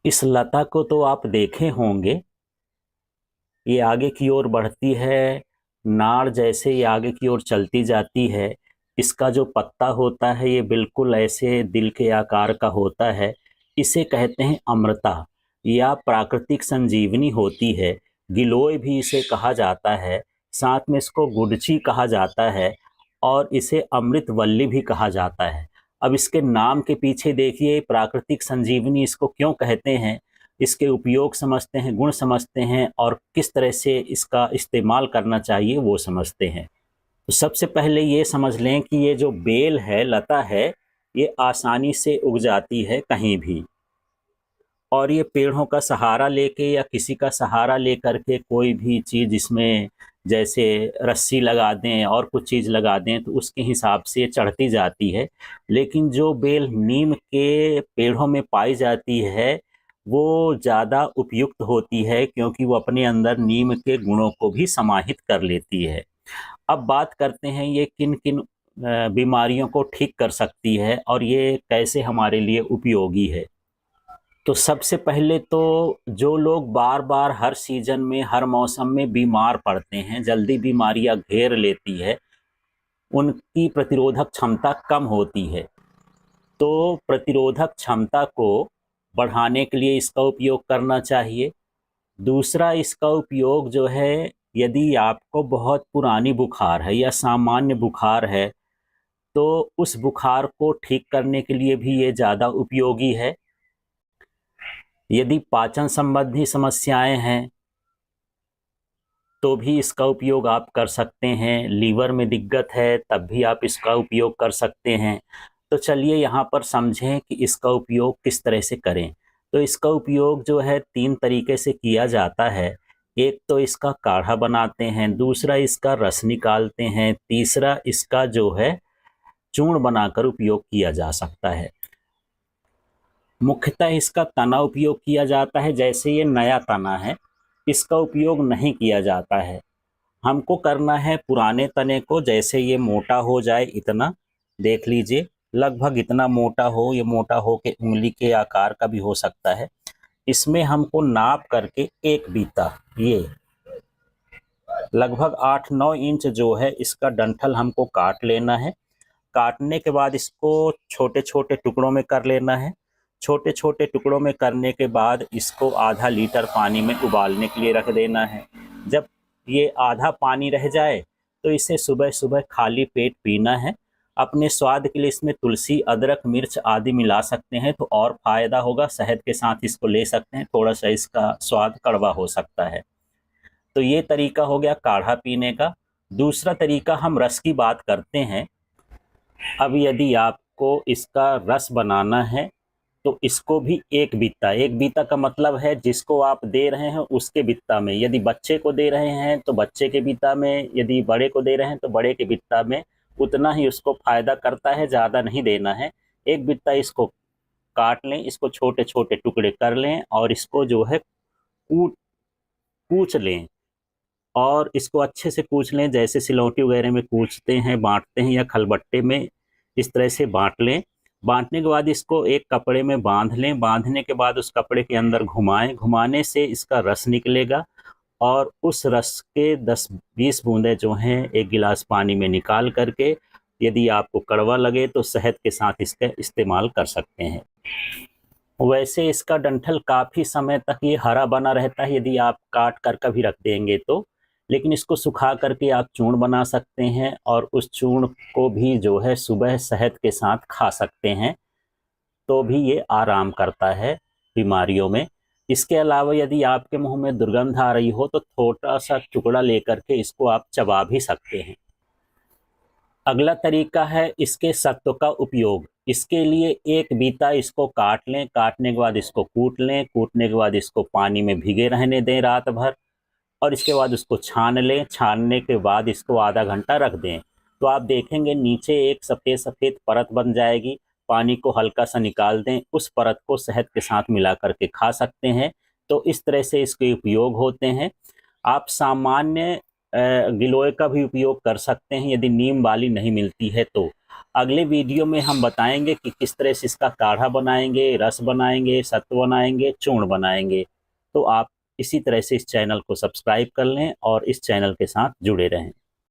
इस लता को तो आप देखे होंगे। ये आगे की ओर बढ़ती है, नाड़ जैसे ये आगे की ओर चलती जाती है। इसका जो पत्ता होता है ये बिल्कुल ऐसे दिल के आकार का होता है। इसे कहते हैं अमृता या प्राकृतिक संजीवनी होती है। गिलोय भी इसे कहा जाता है। साथ में इसको गुडची कहा जाता है और इसे अमृतवल्ली भी कहा जाता है। अब इसके नाम के पीछे देखिए, प्राकृतिक संजीवनी इसको क्यों कहते हैं, इसके उपयोग समझते हैं, गुण समझते हैं और किस तरह से इसका इस्तेमाल करना चाहिए वो समझते हैं। तो सबसे पहले ये समझ लें कि ये जो बेल है, लता है, ये आसानी से उग जाती है कहीं भी। और ये पेड़ों का सहारा लेके या किसी का सहारा लेकर के कोई भी चीज़ इसमें जैसे रस्सी लगा दें और कुछ चीज़ लगा दें तो उसके हिसाब से ये चढ़ती जाती है। लेकिन जो बेल नीम के पेड़ों में पाई जाती है वो ज़्यादा उपयुक्त होती है, क्योंकि वो अपने अंदर नीम के गुणों को भी समाहित कर लेती है। अब बात करते हैं ये किन किन बीमारियों को ठीक कर सकती है और ये कैसे हमारे लिए उपयोगी है। तो सबसे पहले तो जो लोग बार बार हर सीजन में, हर मौसम में बीमार पड़ते हैं, जल्दी बीमारियां घेर लेती है, उनकी प्रतिरोधक क्षमता कम होती है। तो प्रतिरोधक क्षमता को बढ़ाने के लिए इसका उपयोग करना चाहिए। दूसरा, इसका उपयोग जो है, यदि आपको बहुत पुरानी बुखार है या सामान्य बुखार है तो उस बुखार को ठीक करने के लिए भी ये ज़्यादा उपयोगी है। यदि पाचन संबंधी समस्याएं हैं तो भी इसका उपयोग आप कर सकते हैं। लीवर में दिक्कत है तब भी आप इसका उपयोग कर सकते हैं। तो चलिए यहाँ पर समझें कि इसका उपयोग किस तरह से करें। तो इसका उपयोग जो है 3 तरीके से किया जाता है। एक तो इसका काढ़ा बनाते हैं, दूसरा इसका रस निकालते हैं, तीसरा इसका जो है चूर्ण बनाकर उपयोग किया जा सकता है। मुख्यतः इसका तना उपयोग किया जाता है। जैसे ये नया तना है, इसका उपयोग नहीं किया जाता है। हमको करना है पुराने तने को, जैसे ये मोटा हो जाए इतना, देख लीजिए लगभग इतना मोटा हो, ये मोटा हो के उंगली के आकार का भी हो सकता है। इसमें हमको नाप करके एक बीता, ये लगभग 8-9 इंच जो है इसका डंठल हमको काट लेना है। काटने के बाद इसको छोटे छोटे टुकड़ों में कर लेना है। छोटे छोटे टुकड़ों में करने के बाद इसको आधा लीटर पानी में उबालने के लिए रख देना है। जब ये आधा पानी रह जाए तो इसे सुबह सुबह खाली पेट पीना है। अपने स्वाद के लिए इसमें तुलसी, अदरक, मिर्च आदि मिला सकते हैं तो और फायदा होगा। शहद के साथ इसको ले सकते हैं, थोड़ा सा इसका स्वाद कड़वा हो सकता है। तो ये तरीका हो गया काढ़ा पीने का। दूसरा तरीका, हम रस की बात करते हैं। अब यदि आपको इसका रस बनाना है तो इसको भी एक बीता का मतलब है जिसको आप दे रहे हैं उसके बित्ता में। यदि बच्चे को दे रहे हैं तो बच्चे के बित्ता में, यदि बड़े को दे रहे हैं तो बड़े के बित्ता में। उतना ही उसको फायदा करता है, ज़्यादा नहीं देना है। एक बित्ता इसको काट लें, इसको छोटे छोटे टुकड़े कर लें और इसको जो है कूट कूच लें और इसको अच्छे से कूच लें, जैसे सिलौटी वगैरह में कूचते हैं, बांटते हैं या खलबट्टे में, इस तरह से बांट लें। बांटने के बाद इसको एक कपड़े में बांध लें। बांधने के बाद उस कपड़े के अंदर घुमाएं। घुमाने से इसका रस निकलेगा और उस रस के 10-20 बूंदें जो हैं एक गिलास पानी में निकाल करके, यदि आपको कड़वा लगे तो शहद के साथ इसका इस्तेमाल कर सकते हैं। वैसे इसका डंठल काफ़ी समय तक ये हरा बना रहता है यदि आप काट कर कभी रख देंगे तो। लेकिन इसको सुखा करके आप चूर्ण बना सकते हैं और उस चूर्ण को भी जो है सुबह शहद के साथ खा सकते हैं, तो भी ये आराम करता है बीमारियों में। इसके अलावा यदि आपके मुंह में दुर्गंध आ रही हो तो छोटा सा टुकड़ा लेकर के इसको आप चबा भी सकते हैं। अगला तरीका है इसके सत्व का उपयोग। इसके लिए एक बीता इसको काट लें। काटने के बाद इसको कूट लें। कूटने के बाद इसको पानी में भिगे रहने दें रात भर और इसके बाद उसको छान लें। छानने के बाद इसको आधा घंटा रख दें तो आप देखेंगे नीचे एक सफ़ेद सफ़ेद परत बन जाएगी। पानी को हल्का सा निकाल दें, उस परत को शहद के साथ मिला करके खा सकते हैं। तो इस तरह से इसके उपयोग होते हैं। आप सामान्य गिलोय का भी उपयोग कर सकते हैं यदि नीम वाली नहीं मिलती है तो। अगले वीडियो में हम बताएंगे कि किस तरह से इसका काढ़ा बनाएंगे, रस बनाएंगे, सत्व बनाएंगे, चूर्ण बनाएंगे। तो आप इसी तरह से इस चैनल को सब्सक्राइब कर लें और इस चैनल के साथ जुड़े रहें।